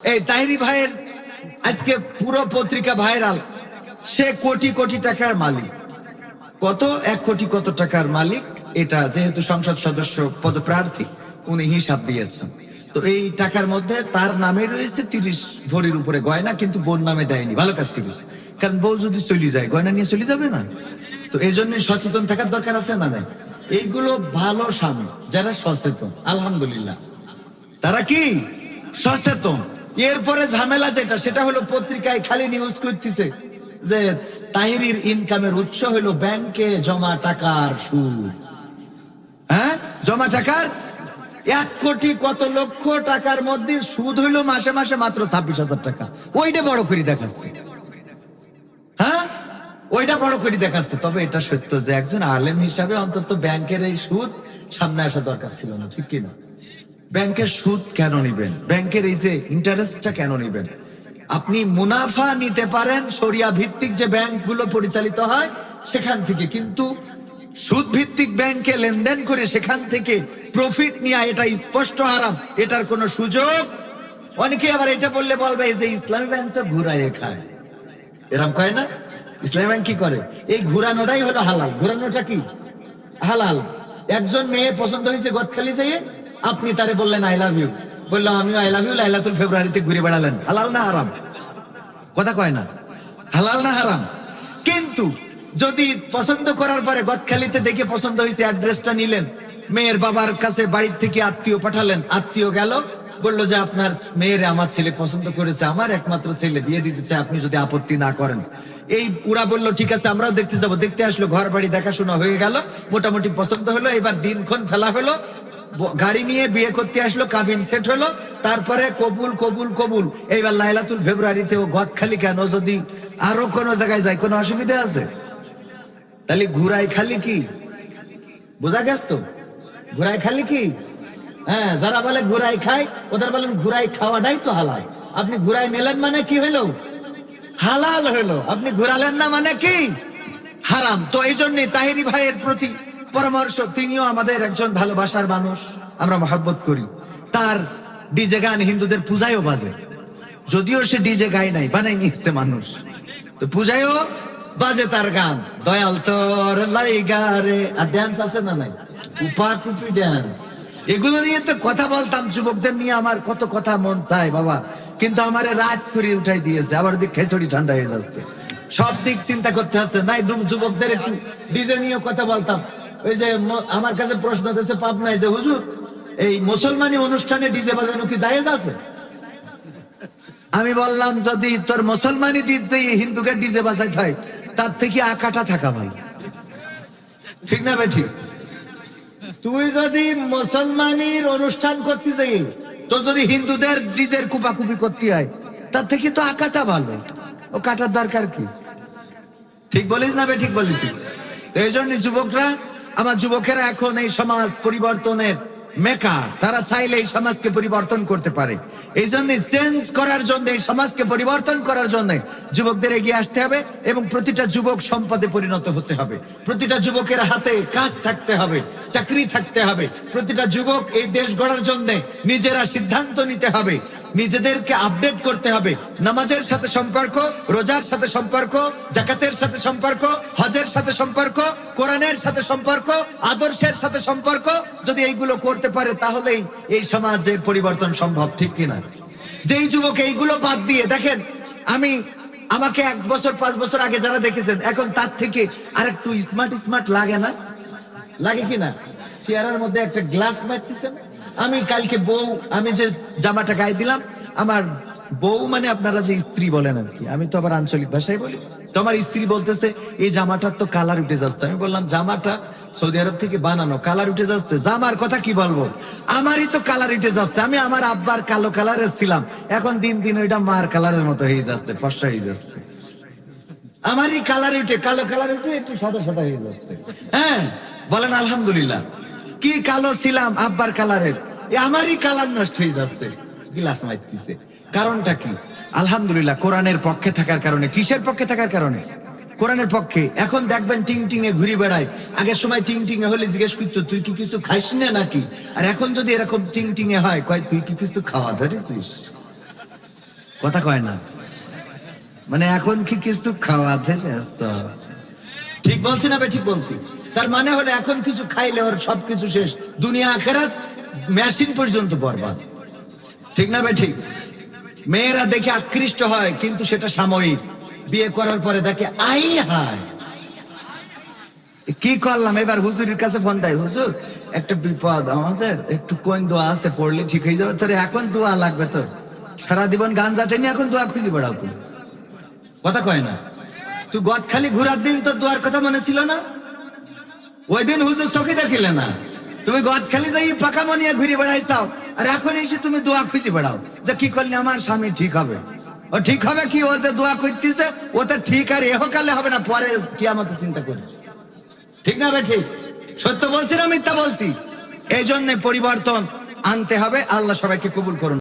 এই তাহিরি ভাইয়ের আজকে পুরো পত্রিকা ভাইরাল। সে কোটি কোটি টাকার মালিক। কত 1 কোটি কত টাকার মালিক, এটা যেহেতু সংসদ সদস্য পদপ্রার্থী উনি হিসাব দিয়েছেন। তো এই টাকার মধ্যে তার নামে রয়েছে 30 ভরির উপরে গয়না, কিন্তু বোন নামে দেয়নি। ভালো কাজ করেছে, কারণ বউ যদি চলে যায় গয়না নিয়ে চলে যাবে না। তো এই জন্য সচেতন থাকার দরকার আছে না নাই? এইগুলো ভালো স্বামী যারা সচেতন, আলহামদুলিল্লাহ তারা কি সচেতন। এরপরে ঝামেলা যেটা, সেটা হলো পত্রিকায় খালি নিউজ করতেছে যে তাহিরির ইনকামের উৎস হলো ব্যাংকে জমা টাকার সুদ। হ্যাঁ, জমা টাকার 1 কোটি কত লক্ষ টাকার মধ্যে সুদ হইলো মাসে মাসে মাত্র 26,000 টাকা। ওইটা বড় করে দেখাচ্ছে। হ্যাঁ, ওইটা বড় করে দেখাচ্ছে। তবে এটা সত্য যে একজন আলেম হিসাবে অন্তত ব্যাংকের এই সুদ সামনে আসা দরকার ছিল না, ঠিক কিনা? ব্যাংকের সুদ কেন নিবেন? ব্যাংকের এই যে ইন্টারেস্টটা কেন নিবেন? আপনি মুনাফা নিতে পারেন শরিয়া ভিত্তিক যে ব্যাংকগুলো পরিচালিত হয় সেখান থেকে, কিন্তু সুদ ভিত্তিক ব্যাংকে লেনদেন করে সেখান থেকে প্রফিট নেওয়া এটা স্পষ্ট হারাম, এটার কোনো সুযোগ। অনেকে আবার এটা বললে বলবে যে ইসলামী ব্যাংক তো ঘুরাইয়ে খায়, এরকম কয় না? ইসলামী ব্যাংক কি করে? এই ঘুরানোটাই হলো হালাল। ঘুরানোটা কি হালাল? একজন মেয়ে পছন্দ হয়েছে গদখালি যেয়ে, আপনি তারে বললেন আই লাভ ইউ, বললাম আমিও আই লাভ ইউ, লাইলাতুল ফেব্রুয়ারিতে ঘুরে বেড়ালেন। হালাল না হারাম? কথা কয় না, হালাল না হারাম? কিন্তু যদি পছন্দ করার পরে গদখালিতে দেখে পছন্দ হয়েছে, অ্যাড্রেসটা নিলেন, মেয়ের বাবার কাছে বাড়ির থেকে আত্মীয় পাঠালেন, আত্মীয় গেল বললো যে আপনার মেয়ের আমার ছেলে পছন্দ করেছে, আমার একমাত্র ছেলে, বিয়ে দিতে চায়, আপনি যদি আপত্তি না করেন। এই ওরা বললো ঠিক আছে আমরাও দেখতে যাবো। দেখতে আসলো, ঘর বাড়ি দেখাশোনা হয়ে গেল, মোটামুটি পছন্দ হলো। এবার দিনক্ষণ ফেলা হলো, গাড়ি নিয়ে বিয়ে করতে আসলো, কাবিন সেট হলো, তারপরে কবুল কবুল কবুল। এইবার লাইলাতুল ফেব্রুয়ারিতে ও গদখালি কেন? যদি আরো কোনো জায়গায় যায় কোনো অসুবিধা আছে? তাহলে ঘুরাই খালি কি বোঝা গেছ তো? ঘুরাই খালি কি? হ্যাঁ, যারা বলে ঘুরাই খায় ওদের বলেন ঘুরাই খাওয়াটাই তো হালাল। আপনি ঘুরাই নিলেন মানে কি হইলো? হালাল হইলো। আপনি ঘুরালেন না মানে কি? হারাম। তো এই জন্য তাহিরি ভাইয়ের প্রতি পরামর্শ, তিনিও আমাদের একজন ভালোবাসার মানুষ, আমরা মহব্বত করি। তার ডিজে গান হিন্দুদের পূজায়ও বাজে, যদিও সে ডিজে গায় নাই, বানাই নিচ্ছে মানুষ, তো পূজায়ও বাজে তার গান। দয়াল তোর লাইগারে, আর ড্যান্স আছে না নাই? উপাকুপি ড্যান্স। এগুলো নিয়ে তো কথা বলতাম, যুবকদের নিয়ে আমার কত কথা মন চায় বাবা, কিন্তু আমারে রাত করে উঠাই দিয়েছে। আবার দিক খেচড়ি ঠান্ডা হয়ে যাচ্ছে, সব দিক চিন্তা করতে হচ্ছে। নাই যুবকদের একটু ডিজে নিয়ে কথা বলতাম। ওই যে আমার কাছে প্রশ্ন দিয়েছে পাবনায় যে হুজুর, এই মুসলমানি অনুষ্ঠানে ডিজে বাজানো কি জায়েজ আছে? আমি বললাম যদি তোর মুসলমানি দিত যে হিন্দুকে ডিজে বাজাইতে হয়, তার থেকে আকাটা থাকা ভালো, ঠিক না ভাই? ঠিক। তুই যদি মুসলমানির অনুষ্ঠান করতে যাই, তো যদি হিন্দুদের ডিজের কুপাকুপি করতে হয়, তার থেকে তো আকাটা ভালো। ও কাটার দরকার কি? ঠিক বলিস না ভাই? ঠিক বলিস। তো এই জন্য যুবকরা, আমার যুবকেরা এখন এই সমাজ পরিবর্তনের মেকার। তারা চাইলে এই সমাজকে পরিবর্তন করতে পারে। এই জন্য চেঞ্জ করার জন্য, এই সমাজকে পরিবর্তন করার জন্য যুবকদের এগিয়ে আসতে হবে এবং প্রতিটা যুবক সম্পদে পরিণত হতে হবে। প্রতিটা যুবকের হাতে কাজ থাকতে হবে, চাকরি থাকতে হবে। প্রতিটা যুবক এই দেশ গড়ার জন্য নিজেরা সিদ্ধান্ত নিতে হবে, নিজেদেরকে আপডেট করতে হবে। নামাজের সাথে সম্পর্ক, রোজার সাথে সম্পর্ক, জাকাতের সাথে সম্পর্ক, হজের সাথে সম্পর্ক, কোরআনের সাথে সম্পর্ক, আদর্শের সাথে সম্পর্ক। যদি এইগুলো করতে পারে তাহলেই এই সমাজের পরিবর্তন সম্ভব, ঠিক কিনা? যেই যুবক এইগুলো বাদ দিয়ে, দেখেন আমাকে 1 বছর 5 বছর আগে যারা দেখেছেন, এখন তার থেকে আরেকটু স্মার্ট স্মার্ট লাগে না? লাগে কিনা? চেয়ারের মধ্যে একটা গ্লাস মারতেছেন। আমি কালকে আমি যে জামাটা গায়ে দিলাম, আমার বউ মানে আপনারা যে স্ত্রী বলেন আর কি, আমি তো আবার আঞ্চলিক ভাষায় বলি। তো আমার স্ত্রী বলতেছে এই জামাটার তো কালার উঠে যাচ্ছে। আমি বললাম জামাটা সৌদি আরব থেকে বানানো, কালার উঠে যাচ্ছে? জামার কথা কি বলবো, আমারই তো কালার উঠে যাচ্ছে। আমি আমার আব্বার কালো কালারের ছিলাম, এখন দিন দিন ওইটা মার কালারের মতো হয়ে যাচ্ছে, ফর্সা হয়ে যাচ্ছে। আমারই কালার উঠে, কালো কালার উঠে একটু সাদা সাদা হয়ে যাচ্ছে। হ্যাঁ, বলেন আলহামদুলিল্লাহ। কি কালো ছিলাম আব্বার কালারের, আমারই কালার নষ্ট হয়ে যাচ্ছে, গিলাস মারতেছে। কারণটা কি? আলহামদুলিল্লাহ কোরআনের পক্ষে থাকার কারণে। কিসের পক্ষে থাকার কারণে? কোরআনের পক্ষে। এখন দেখবেন টিং টিঙে ঘুরে বেড়ায়। আগের সময় টিং টিঙে হলে জিজ্ঞেস করতো তুই কি কিছু খাইস না নাকি, আর এখন যদি এরকম টিং টিঙে হয় কয় তুই কি কিছু খাওয়া ধরেছিস? কথা কয় না, মানে এখন কি কিছু খাওয়াতে ব্যস্ত। ঠিক বলছি না ঠিক বলছি? তার মানে হলো এখন কিছু খাইলে ওর সবকিছু শেষ, দুনিয়া আখেরাত মেশিন পর্যন্ত বরবাদ। ঠিক না ঠিক? মেয়েরা দেখে আকৃষ্ট হয় কিন্তু সেটা সাময়িক, বিয়ে করার পরে দেখে আই হায় কি করলাম। এবার হুজুরের কাছে ফোন দেয়, হুজুর একটা বিপদ আমাদের, একটু কোন দোয়া আছে পড়লে ঠিক হয়ে যাবে। তোর এখন দোয়া লাগবে, তোর সারা জীবন গাঞ্জা টেনে এখন দোয়া খুঁজে বেড়াও তুমি। কথা কয় না? তুই গদ খালি ঘুরার দিন তোর দোয়ার কথা মনে ছিল না? ওই দিন হুজুর চোখে দেখিলে না, তুমি গদ খালি যাই পাকা মনিয়া ঘুরে বেড়াইছাও, আর এখন এসে তুমি দোয়া খুঁজে বেড়াও যে কি করলে আমার স্বামী ঠিক হবে। ও ঠিক হবে কি? ও যে দোয়া করতেছে ও তো ঠিক আর এহকালে হবে না, পরে কিয়ামতে চিন্তা করি। ঠিক না ঠিক? সত্য বলছি না মিথ্যা বলছি? এই জন্য পরিবর্তন আনতে হবে। আল্লাহ সবাইকে কবুল করুন।